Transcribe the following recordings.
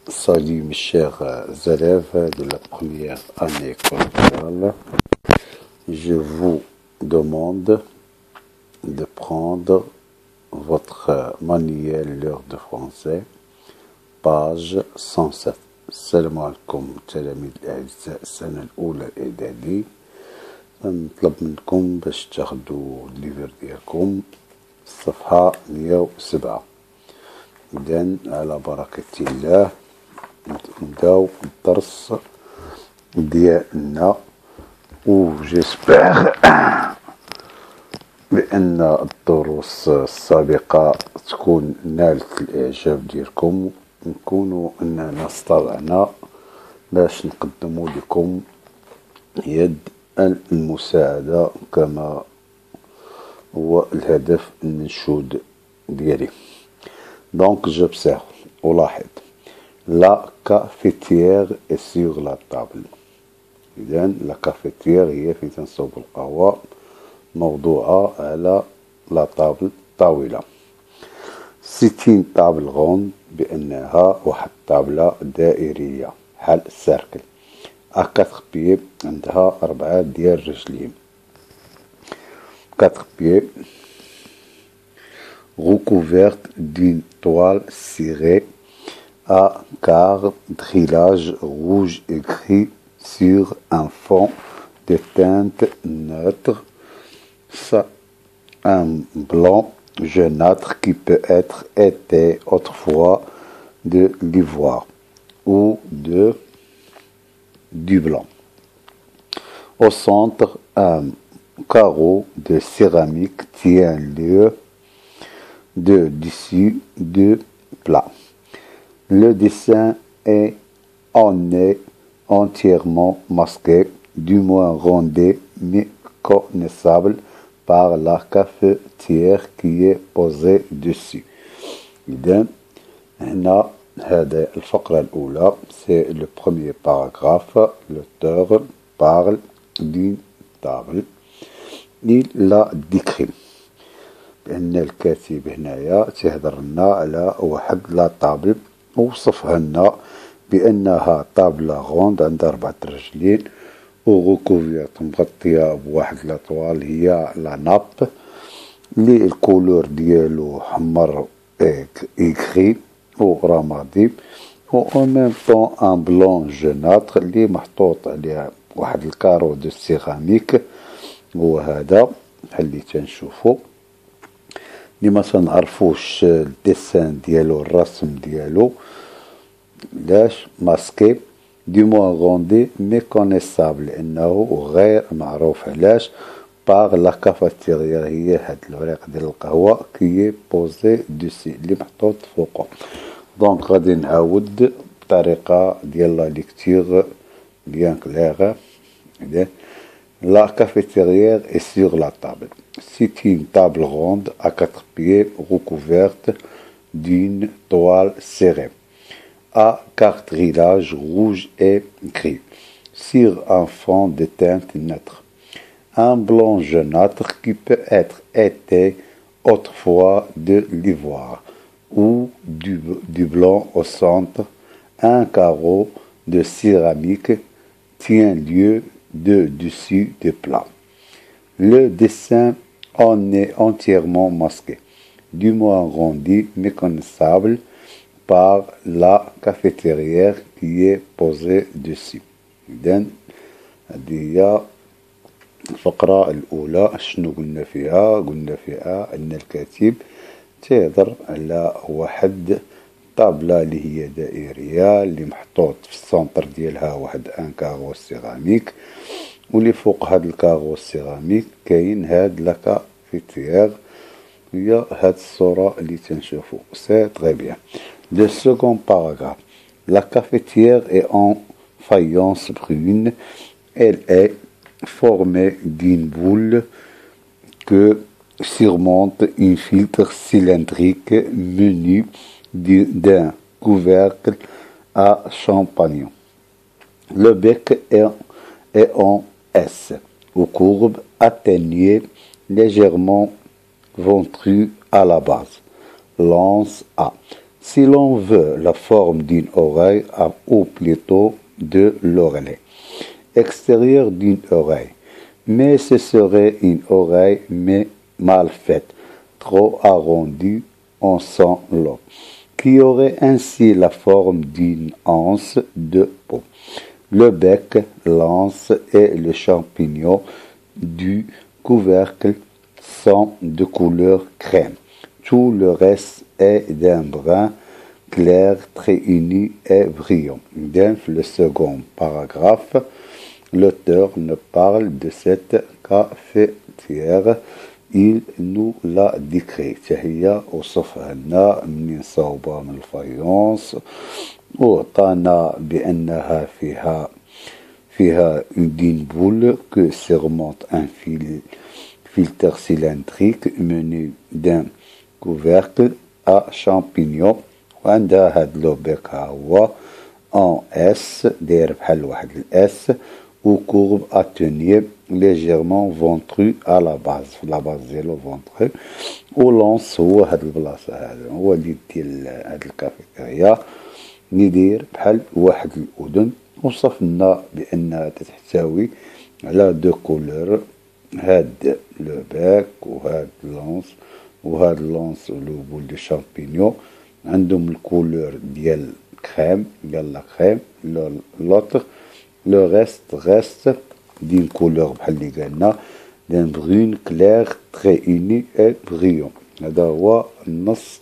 Salut mes chers élèves de la première année collégiale. Je vous demande de prendre votre manuel L'heure de français, page 107. السلام عليكم تلاميذ الأعزاء السنة الأولى الإعدادي. نطلب منكم باش تاخدوا الليفر ديالكم الصفحة 107. إذن على بركة الله نبداو الدرس ديالنا، وجيسبر بأن الدروس السابقة تكون نالت الإعجاب ديالكم، نكونوا أننا استطعنا باش نقدموا لكم يد المساعدة كما هو الهدف المنشود ديالي. Donc j'observe, ألاحظ la cafetière est sur la table. إذن la cafetière هي في تنصب القهوة موضوعة على لا طابل طاولة. C'est une table ronde بأنها واحد طاولة دائرية بحال السيركل. à 4 pieds عندها 4 ديال رجلين. 4 pieds recouverte d'une toile cirée à quart-drillage rouge et gris sur un fond de teinte neutre, un blanc jaunâtre qui peut être été autrefois de l'ivoire ou du blanc. Au centre, un carreau de céramique tient lieu de dessus de plat. Le dessin est entièrement masqué, du moins rendu méconnaissable par la cafetière qui est posée dessus. إذن هنا هذا الفقرة الأولى، c'est le premier paragraphe. L'auteur parle d'une table. Il la décrit. بأن الكاتب هنايا تهضر لنا على واحد لا طابل، ووصفها لنا بأنها طابلة غوند عندها 4 رجلين، وغوكوفيات مغطية بواحد لاطوال هي لا ناب لي الكولور ديالو حمر إيكغي ورمادي، و أون ميم طون ان بلون جوناتر اللي محطوط عليها واحد الكارو دو سيراميك. هو هذا اللي تنشوفو اللي ما تنعرفوش الديسان ديالو الرسم ديالو لاش ماسكي دي موان غوندي ميكونيسابل لأنه غير معروف. علاش؟ باغ لا كافاتيريا هي هاد الوريق ديال القهوة كي بوزي دوسي اللي محطوط فوقو. دونك غادي نعاود بطريقة ديال لا ليكتير بيان كليغ. La cafetière est sur la table. C'est une table ronde à 4 pieds recouverte d'une toile serrée à quart-drillage rouge et gris sur un fond de teinte neutre. Un blanc jaunâtre qui peut être été autrefois de l'ivoire ou du blanc au centre. Un carreau de céramique tient lieu de dessus de plat. Le dessin en est entièrement masqué, du moins rendu méconnaissable par la cafetière qui est posée dessus. إذن هذه هي الفقرة الأولى. شنو قلنا فيها؟ قلنا فيها أن الكاتب تيهضر على واحد طابلة اللي هي دائرية اللي محطوط في السنتر ديالها واحد ان كاغو سيراميك، واللي فوق هاد الكاغو سيراميك كاين هاد لاكا فيتيير هي هاد الصورة اللي تنشوفو. سي تري بيان. Le second paragraphe. La cafetière est en faïence brune. Elle est formée d'une boule que surmonte un filtre cylindrique muni d'un couvercle à champignon. Le bec est en S, aux courbes atténuées, légèrement ventrues à la base. Lance A. si l'on veut la forme d'une oreille ou plutôt de l'oreille extérieure d'une oreille, mais ce serait une oreille mais mal faite, trop arrondie en son lot, qui aurait ainsi la forme d'une anse de peau. Le bec, l'anse et le champignon du couvercle sont de couleur crème. Tout le reste est d'un brun clair, très uni et brillant. Dans le second paragraphe, l'auteur nous parle de cette cafetière. Il nous l'a décrit. هي وصفها لنا منين صوبها من الفايونس وعطانا بأنها فيها une boule que surmonte un filtre cylindrique muni d'un couvercle à champignons وعندها هاد لوبيك ها هو en S داير بحال واحد الاس ou courbe à tenir légèrement ventru à la base ديالو ventru ولونس هو هاد البلاصه هذا هو اللي ديال هاد الكافيتيريا ندير بحال واحد الاذن وصفنا بانها تحتوي على دو كولور هاد لو باك وهاد لونس لو بول دو شامبينيون عندهم الكولور ديال كريم ديال لا كريم لوطر le reste d'une couleur بحال اللي قالنا d'un brune clair très uni et brillant. هذا هو النص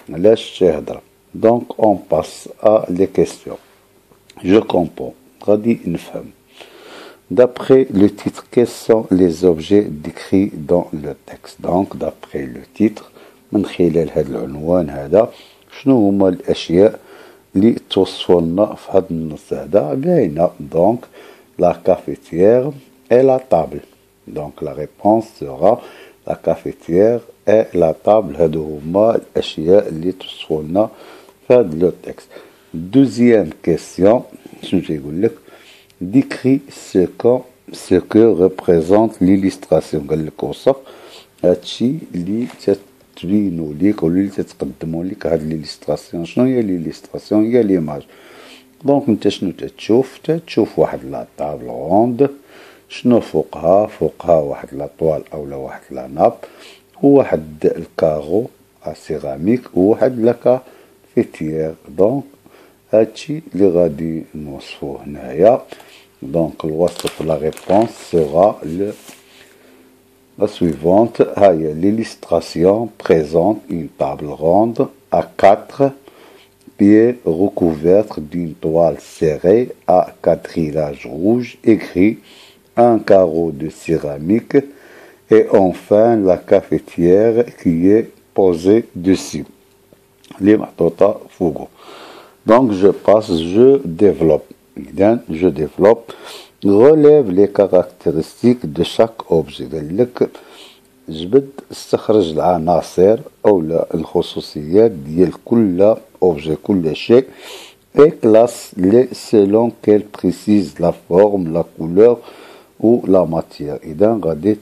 علاش تيهضر. Donc on passe à les questions. Je comprends. غادي نفهم. D'après le titre, quels sont les objets décrits dans le texte? Donc d'après le titre من خلال هذا العنوان هذا شنو هما الأشياء اللي توصفوا لنا في هذا النص هذا باينه. donc la cafetière et la table. donc la réponse sera la cafetière et la table. هادو هما الاشياء اللي توصفوا لنا في هذا لو تكست. deuxième question شنو تيقول لك décrit ce que représente l'illustration. قال لك وصف هادشي اللي تبينوا ليك ولا اللي تتقدموا لك هاد ليليستراسيون. شنو هي ليليستراسيون؟ هي ليماج. دونك انت شنو تشوف واحد لا طابل غوند شنو فوقها واحد لا طوال اولا واحد لا ناب وواحد الكاغو سيراميك وواحد لا كافيتيير. دونك هادشي اللي غادي نوصفوه هنايا. دونك الوصف لا ريبونس سيغا La suivante, l'illustration présente une table ronde à 4 pieds recouverte d'une toile serrée à quadrillage rouge écrit un carreau de céramique et enfin la cafetière qui est posée dessus. Les محطوطة فوقه. Donc je développe. Relève les caractéristiques de chaque objet. قال لك جبد استخرج العناصر او الخصوصيات ديال كل objet كل شيء et classe-les selon qu'elle précise la forme, la couleur ou la matière. إذا غادي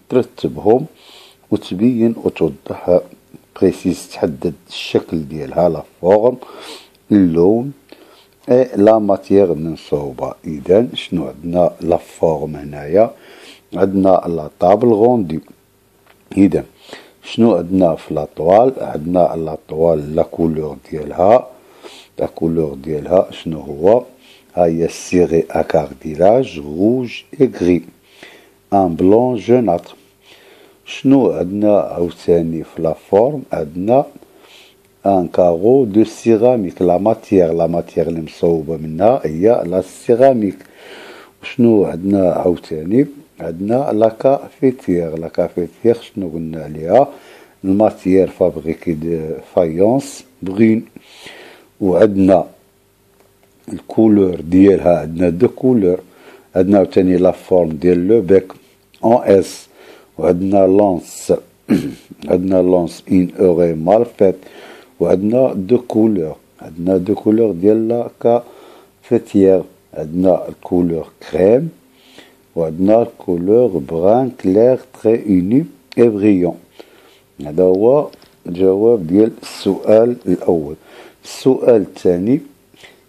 ترتبهم وتبين وتوضح بريسيز تحدد الشكل ديالها لا فورم اللون اي لا ماتيير منصوبه. اذا شنو عندنا لا فورم هنايا عندنا لا طابل غوندي. اذا شنو عندنا في لا طوال؟ عندنا لا طوال لا كولور ديالها شنو هو؟ ها هي سيغي ا كارديلاج روج اي غري ان بلون جوناتر. شنو عندنا عاوتاني في لا فورم؟ عندنا un carreau de céramique. La matière اللي مصوبة منها هي لا سيراميك. شنو عندنا عاوتاني؟ عندنا لا كافيتير شنو قلنا عليها؟ الماتيير فابريكي دو فايونس برين. وعندنا الكولور ديالها عندنا دو كولور. عندنا عاوتاني لا فورم ديال لو بيك اون اس وعندنا لونس ان اوغي مال فيت وعندنا دو كولور ديال لا كافيتيير. عندنا الكولور كريم وعندنا الكولور بران كلير تري اوني اي بريون. هذا هو جواب ديال السؤال الأول. السؤال الثاني: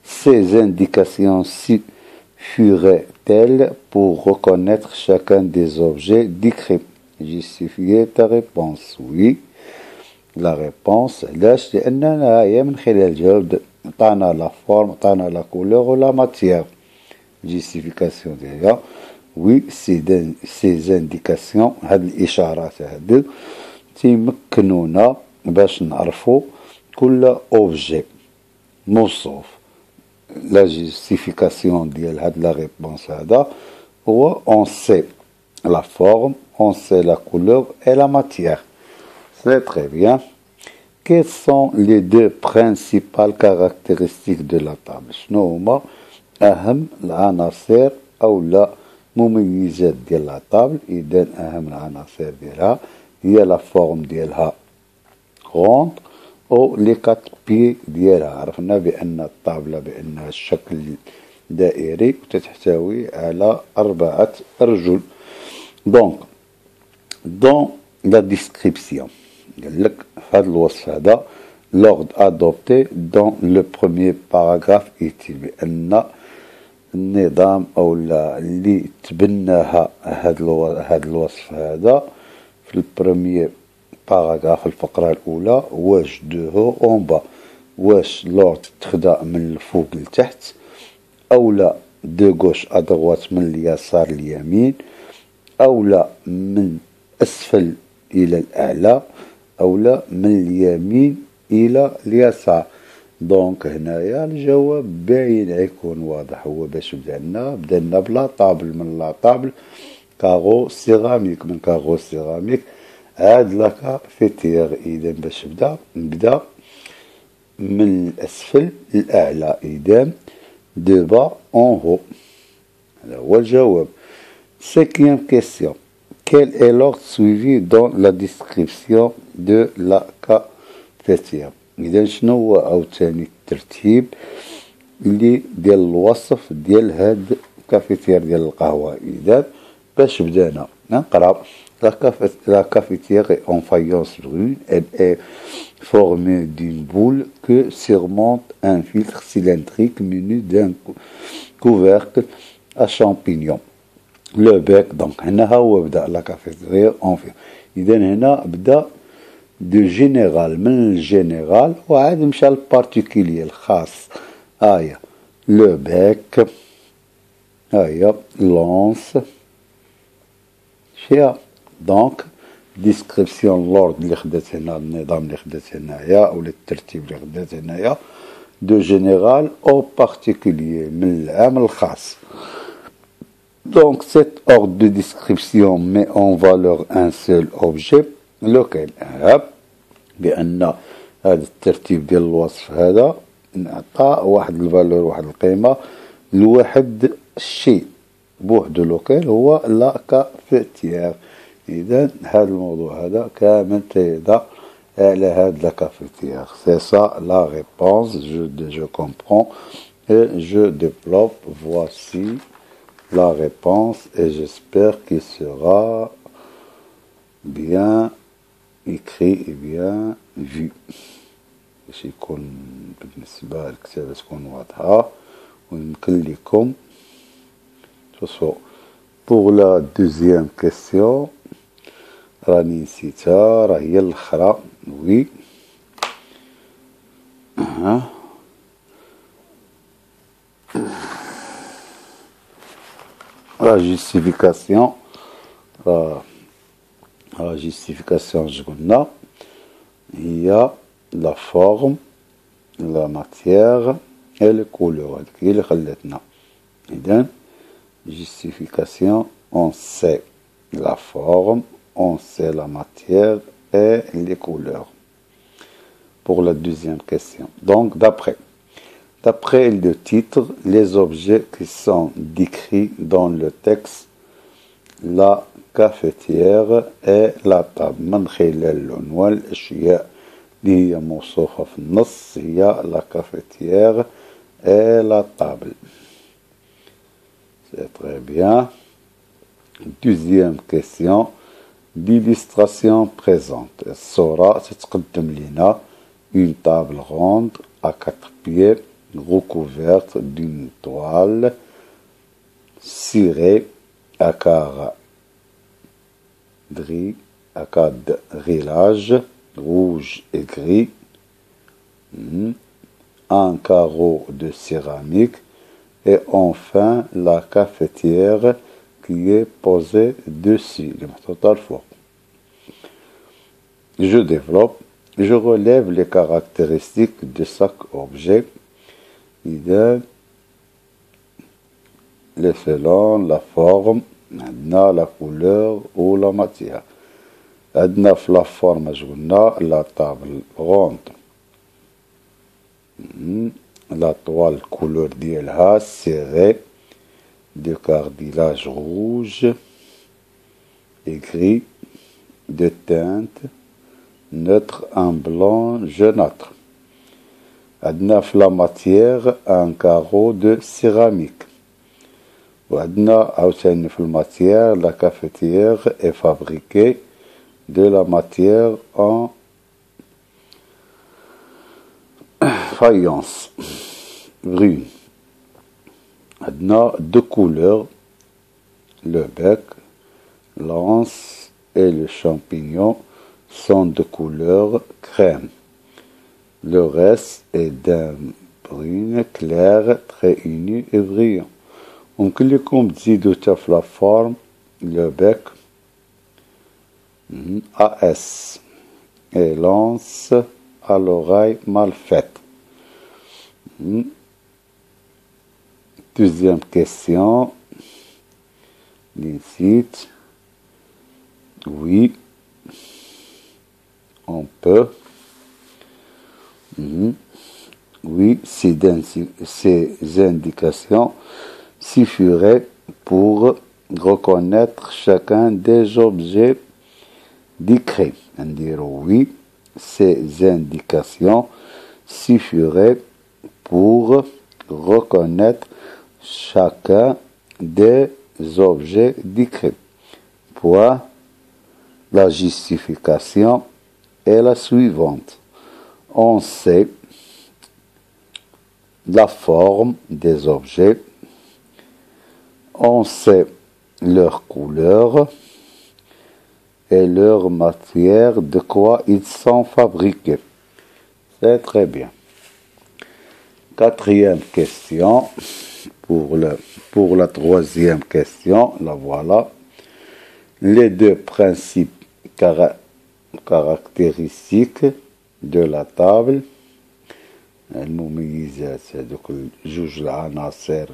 Ces indications suffiraient-elles pour reconnaître chacun des objets décrits? Justifiez ta réponse. Oui. La réponse: علاش؟ لأننا هي من خلال الجواب عطانا لا فورم، عطانا لا كولور ولا ماتيير. Justification ديالها: Oui, ces indications، هاد الإشارات هادو تيمكنونا باش نعرفو كل أوبجي موصوف. لا جيستيفيكاسيون ديال هاد لا ريبونس هذا هو on sait la forme, on sait la couleur et la matière. C'est très bien. Quelles sont les deux principales caractéristiques de la table? شنو هما أهم العناصر أو لا مميزات ديال لا طابل؟ إذا أهم العناصر ديالها هي لا فورم ديالها غوند أو لي كات بي ديالها. عرفنا بأن الطابلة بأنها الشكل دائري وتتحتوي على 4 أرجل. دونك دون لا ديسكريبسيون قال لك في هذا الوصف هذا لوغد ادوبتي دون لو بروميير باراغراف ايتيل، بأن النظام أو اللي تبناها هذا الوصف هذا في البروميير باراغراف الفقرة الأولى وجدوه اون با، واش لورد تخدا من الفوق لتحت أو لا دو غوش أدغوات من اليسار اليمين أو لا من أسفل إلى الأعلى أو لا من اليمين إلى اليسار. دونك هنايا الجواب باين يكون واضح. هو باش بدأنا بلا طابل، من لا طابل كاغو سيراميك، من كاغو سيراميك عاد لا كافيتير. إذا باش نبدا من الأسفل للأعلى، إذا دو با أون هو. هذا هو الجواب. Cinquième question: Quel est l'ordre suivi dans la description de la cafetière? إذا شنو هو عاوتاني الترتيب اللي ديال الوصف ديال هاد الكافيتير ديال القهوة؟ إذا باش بدانا نقرا: La cafetière est en faïence brune. Elle est formée d'une boule que surmonte un filtre cylindrique muni d'un couvercle à champignons. Le bec. Donc هنا هو بدا لا كافيتير اون في. إذا هنا بدا دو جينيرال، من الجينيرال وعاد مشى للبارتيكولي الخاص. هاهي لو بيك، هاهي لونس فيها. دونك ديسكريبسيون لورد اللي خدات هنا، النظام اللي خدات هنايا او الترتيب اللي خدات هنايا دو جينيرال او بارتيكولي، من العام الخاص. Donc cet ordre de description met en valeur un seul objet lequel. بأن هذا الترتيب ديال الوصف هذا نعطى واحد الفالور، واحد القيمة لواحد الشيء بوحدو، لوكيل هو لا كافيتير. إذا هذا الموضوع هذا كامل تيهضر على هاد لا كافيتير. C'est ça la réponse. Je comprends et je développe. Voici la réponse et j'espère qu'il sera bien écrit et bien vu. باش يكون بالنسبة للكتابة تكون واضحة ويمكن لكم تصفوا. Pour la deuxième question راني نسيتها، راه هي الأخرى. وي la justification. La justification je قلنا هي la forme, la matière et les couleurs. هذيك هي اللي خلاتنا. إذن justification: on sait la forme, on sait la matière et les couleurs. Pour la deuxième question. Donc d'après le titre, les objets qui sont décrits dans le texte, la cafetière et la table. من خلال العنوان الأشياء اللي هي موصوفة في النص هي la cafetière et la table. C'est très bien. Deuxième question: l'illustration présente. الصورة تتقدم لنا une table ronde à 4 pieds recouverte d'une toile cirée à quadrillage rouge et gris, un carreau de céramique et enfin la cafetière qui est posée dessus. Je développe, je relève les caractéristiques de chaque objet, selon la forme, la couleur ou la matière. عندنا في la forme قلنا la table ronde. La toile couleur ديالها serrée de carrelage rouge et gris de teinte neutre en blanc jaunâtre. عندنا في la matière un carreau de céramique. وعندنا عاوتاني في الماتيère la cafetière est fabriquée de la matière en faïence brune. عندنا deux couleurs, le bec, l'anse et le champignon sont de couleur crème. Le reste est d'un brune clair très uni et brillant. ممكن لكم تزيدوا في la forme le bec AS et l'anse à l'oreille mal faite. Deuxième question. Licite. Oui. On peut. Oui, ces indications suffiraient pour reconnaître chacun des objets décrits. Oui, ces indications suffiraient pour reconnaître chacun des objets décrits. Point. La justification est la suivante. On sait la forme des objets, on sait leur couleur et leur matière, de quoi ils sont fabriqués. C'est très bien. Quatrième question, pour la troisième question, la voilà. Les deux principes caractéristiques de la table, المميزات هذوك جوج العناصر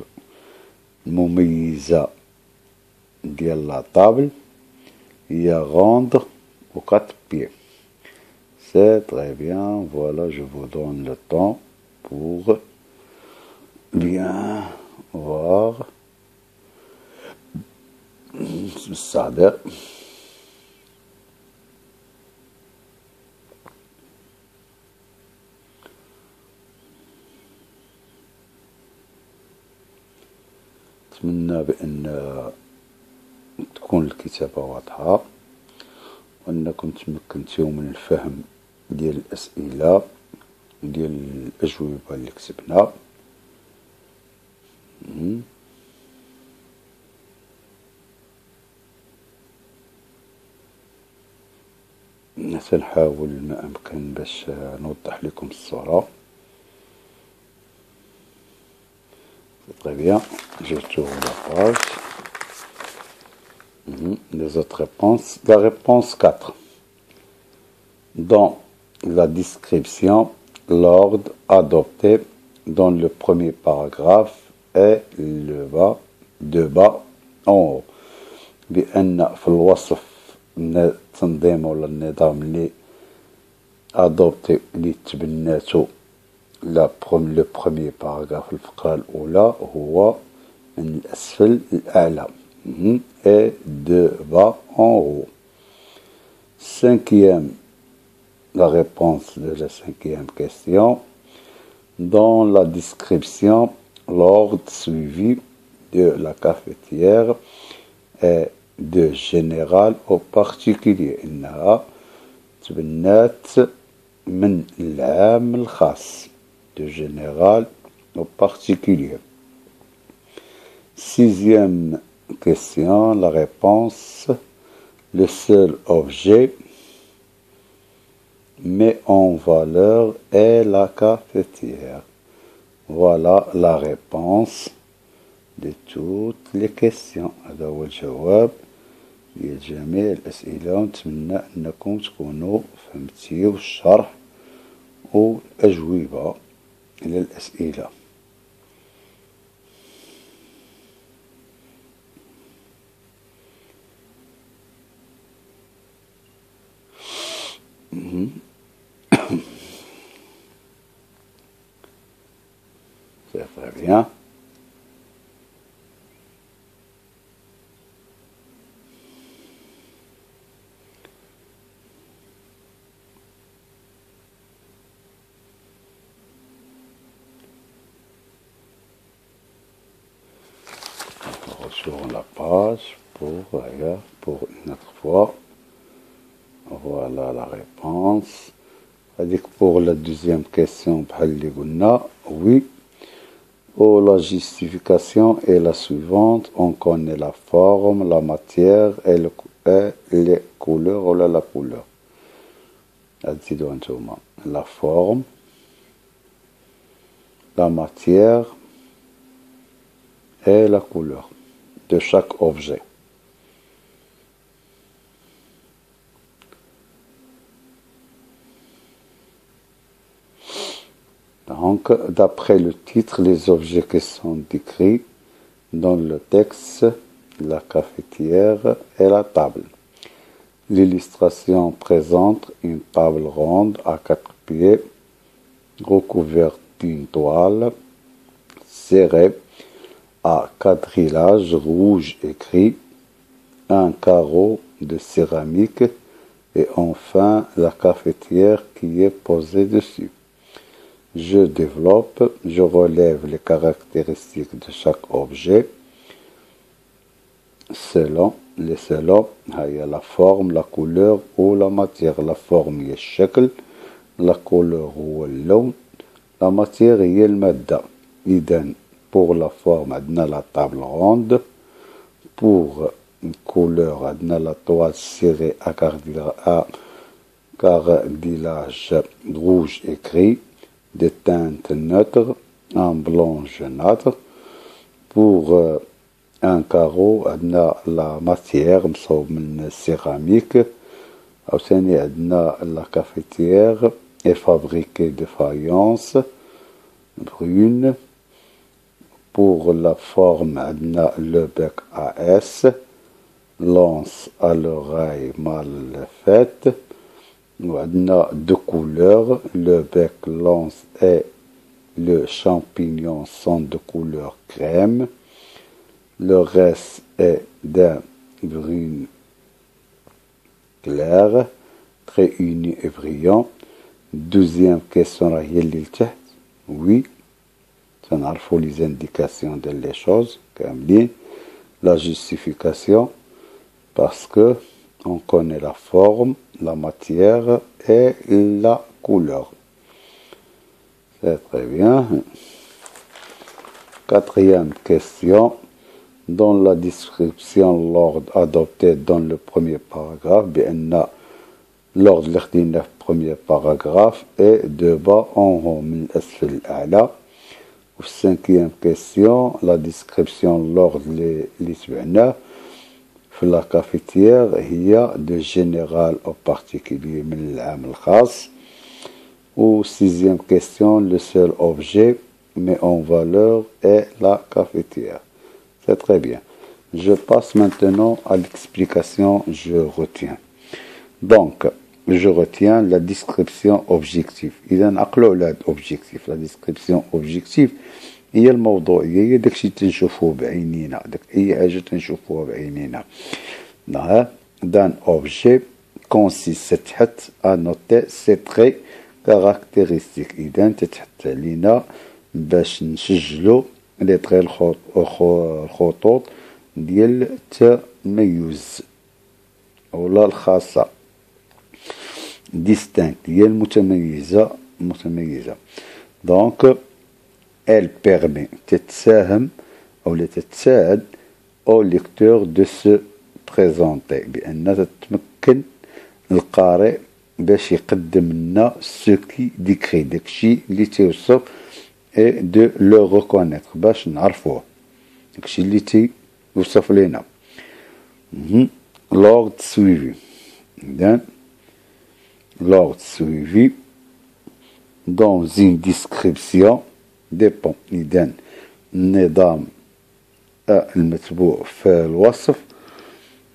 المميزة ديال لا طابل هي ronde aux 4 pieds. C'est très bien, voilà, je vous donne le temps pour bien voir. السعداء. أتمنى بأن تكون الكتابة واضحة وأنكم تمكنتوا من الفهم ديال الأسئلة ديال الأجوبة اللي كتبنا. سنحاول ما أمكن باش نوضح لكم الصورة. Très bien, je tourne la page. Les autres réponses. La réponse 4. Dans la description, l'ordre adopté dans le premier paragraphe est le bas, de bas en haut. بأن في الوصف التنظيم ولا النظام اللي adopté اللي تبناته le premier paragraphe الفقرة الأولى هو من الأسفل الأعلى et de bas en haut. Cinquième, la réponse de la cinquième question. Dans la description, l'ordre suivi de la cafetière est de général au particulier. إنها تبنات من العام الخاص. De général au particulier. Sixième question, la réponse. Le seul objet mis en valeur est la cafetière. Voilà la réponse de toutes les questions. هذا هو الجواب لجميع الأسئلة، ونتمنى أنكم تكونوا فهمتيو الشرح والأجوبة إلى الأسئلة. C'est très bien. Sur la page pour une autre fois. Voilà la réponse. Pour la deuxième question, oui. Oh, la justification est la suivante. On connaît la forme, la matière et les couleurs ou la couleur. La forme, la matière et la couleur de chaque objet. Donc, d'après le titre, les objets qui sont décrits dans le texte, la cafetière et la table. L'illustration présente une table ronde à 4 pieds, recouverte d'une toile, serrée à quadrillage rouge écrit, un carreau de céramique et enfin la cafetière qui est posée dessus. Je développe, je relève les caractéristiques de chaque objet selon la forme, la couleur ou la matière. La forme هي الشكل, la couleur هو اللون, la matière هي المادة. إذا pour la forme عندنا la table ronde, pour une couleur عندنا la toile serrée à carrelage rouge écrit, de teinte neutre, en blanc jaunâtre. Pour un carreau, la matière مصوب من céramique. عاوتاني عندنا la cafetière est fabriquée de faïence brune. Pour la forme, عندنا le bec AS, l'anse à l'oreille mal faite. وعندنا deux couleurs, le bec, l'anse et le champignon sont de couleur crème. Le reste est d'un brun clair, très uni et brillant. Deuxième question, oui, il faut les indications des choses, comme dit, la justification, parce que on connaît la forme, la matière et la couleur. C'est très bien. Quatrième question. Dans la description, l'ordre adopté dans le premier paragraphe, l'ordre du premier paragraphe est de bas en haut, من الأسفل الأعلى. Cinquième question, la description, l'ordre اللي تبعناه في la cafetière هي de général au particulier من العام الخاص. Sixième question, le seul objet mis en valeur est la cafetière. C'est très bien. Je passe maintenant à l'explication, je retiens. Donc, je retiens la description objective. إذا نعقلوا على objectif. La description objective هي الموضوعية، هي داكشي تنشوفوه بعينينا، داك أي حاجة تنشوفوها بعينينا. D'un objet consiste تحت à noter ses traits caractéristiques. إذا تتحط علينا باش نسجلوا لي تغي الخطوط ديال الميز أولا الخاصة، distinct هي المتميزة دونك elle permet تتساهم أو تتساعد au lecteur de se présenter بأن تتمكن القارئ باش يقدم لنا ce qui décrit داكشي اللي تيوصف et de le reconnaître باش نعرفوه داكشي اللي تيوصف لينا. L'ordre suivi l'ordre suivi dans une description dépend إذن النظام المتبوع في الوصف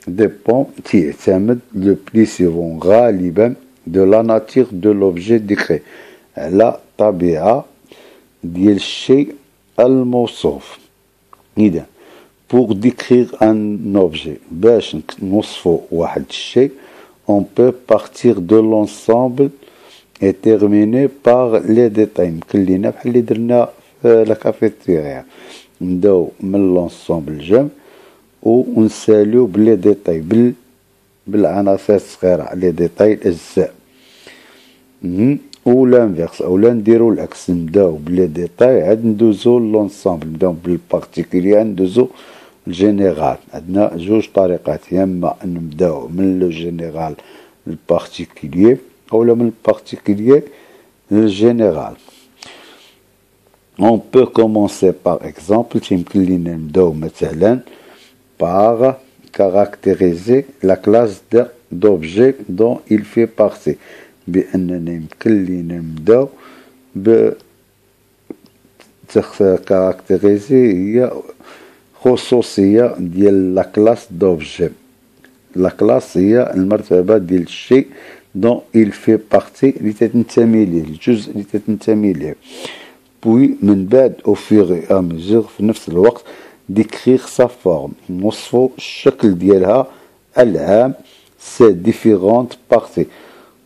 dépend تعتمد le plus souvent غالبا de la nature de l'objet décrit على طبيعة ديال الشيء الموصوف. إذا pour décrire un objet باش نوصفو واحد الشيء on peut partir de l'ensemble et terminer par les détails. يمكن لينا بحال اللي درنا في لا كافيتيريا نبداو من لونسومبل الجمع ونساليو بلي ديتاي بالعناصر الصغيرة لي ديتاي الأجزاء. ou l'inverse اولا نديرو العكس نبداو بلي ديتاي عاد ندوزو لونسومبل نبداو بالبارتيكولير ندوزو الجينيرال. عندنا جوج طريقات يا اما نبداو من لو جينيرال للبارتيكولير اولا من البارتيكولير للجينيرال. on peut commencer par exemple يمكن لينا نبداو مثلا par caractériser la classe d'objets dont il fait partie بأننا يمكن لينا نبداو كاركتيريزي هي خصوصية ديال لا كلاس دوبجي. لا كلاس هي المرتبة ديال الشيء dont il fait partie اللي تتنتمي ليه الجزء اللي تتنتمي ليه. بوي من بعد au fur et à mesure في نفس الوقت décrire sa forme نوصفو الشكل ديالها العام ses différentes parties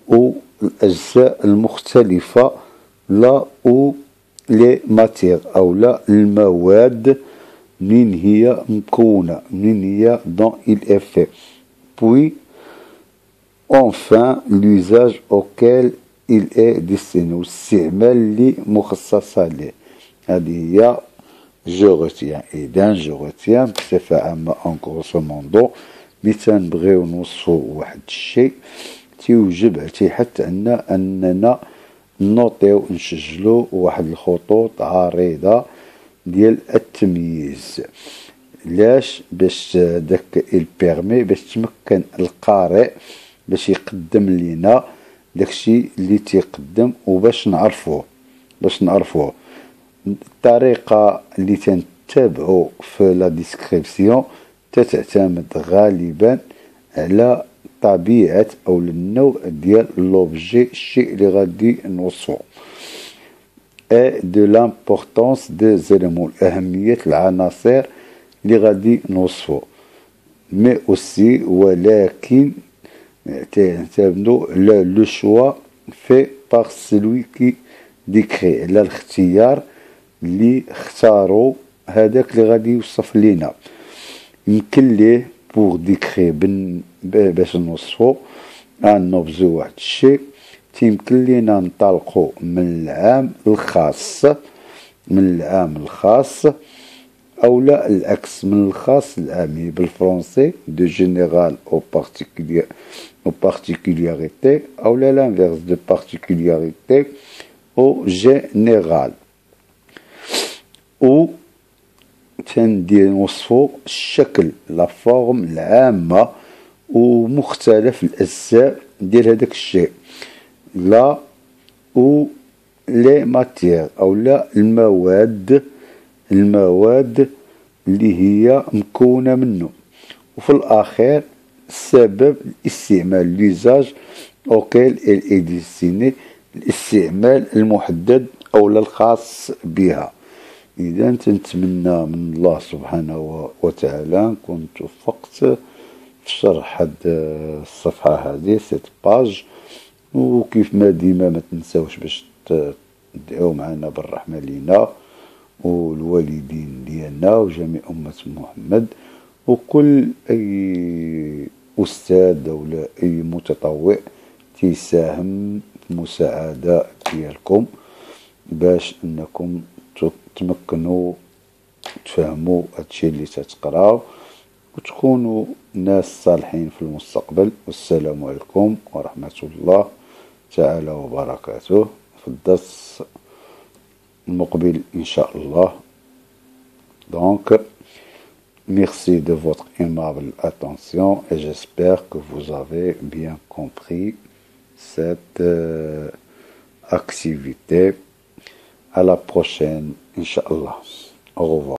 و الأجزاء المختلفة لا أو لي ماتير أو لا المواد منين هي مكونة منين هي dont il est fait. puis enfin l'usage auquel il est destiné والاستعمال اللي مخصص ليه. هذه هي جو ريتيان. إذا جو ريتيان بصفة عامة أون غروسو موندو ملي تنبغيو نوصفو واحد الشيء تيوجب تيحث عنا أننا نوطيو نسجلو واحد الخطوط عريضة ديال التمييز. لاش؟ باش داك البيرمي باش تمكن القارئ باش يقدم لينا داكشي اللي تيقدم وباش نعرفوه الطريقة اللي تنتبعو في لا ديسكريبسيون تتعتمد غالبا على طبيعة أو النوع ديال لوبجي الشيء اللي غادي نوصفو et de l'importance des éléments أهمية العناصر اللي غادي نوصفو. mais aussi ولكن تعتمدو le choix fait par celui qui décrit على الاختيار اللي اختارو هذاك اللي غادي يوصف لينا. يمكن ليه pour décrire باش نوصفو ان اوبجي واحد الشيء تيمكن لينا ننطلقو من العام الخاص او لا العكس من الخاص للعام بالفرنسي دو جينيرال او بارتيكولياريتي او لا لانفيرس دو بارتيكولياريتي او جينيرال. او تندير نوصفو الشكل لا فورم العامة ومختلف الأجزاء ديال هذاك الشيء لا او لي ماتير او لا المواد اللي هي مكونة منه. وفي الأخير سبب الاستعمال ليزاج اوكيل اي ديستيني الاستعمال المحدد او الخاص بها. إذا تنتمنى من الله سبحانه وتعالى نكون توفقت في شرح هاد الصفحة هذه 7 باج. وكيف ما ديما ما تنساوش باش تدعوا معنا بالرحمة لينا والوالدين ديالنا وجميع أمة محمد وكل أي أستاذ ولا أي متطوع تيساهم في المساعدة ديالكم باش أنكم تتمكنوا تفهموا هادشي اللي تتقراو وتكونوا ناس صالحين في المستقبل. والسلام عليكم ورحمة الله تعالى وبركاته في الدرس المقبل إن شاء الله. Donc, merci de votre aimable attention et j'espère que vous avez bien compris cette activité. À la prochaine, Inch'Allah. Au revoir.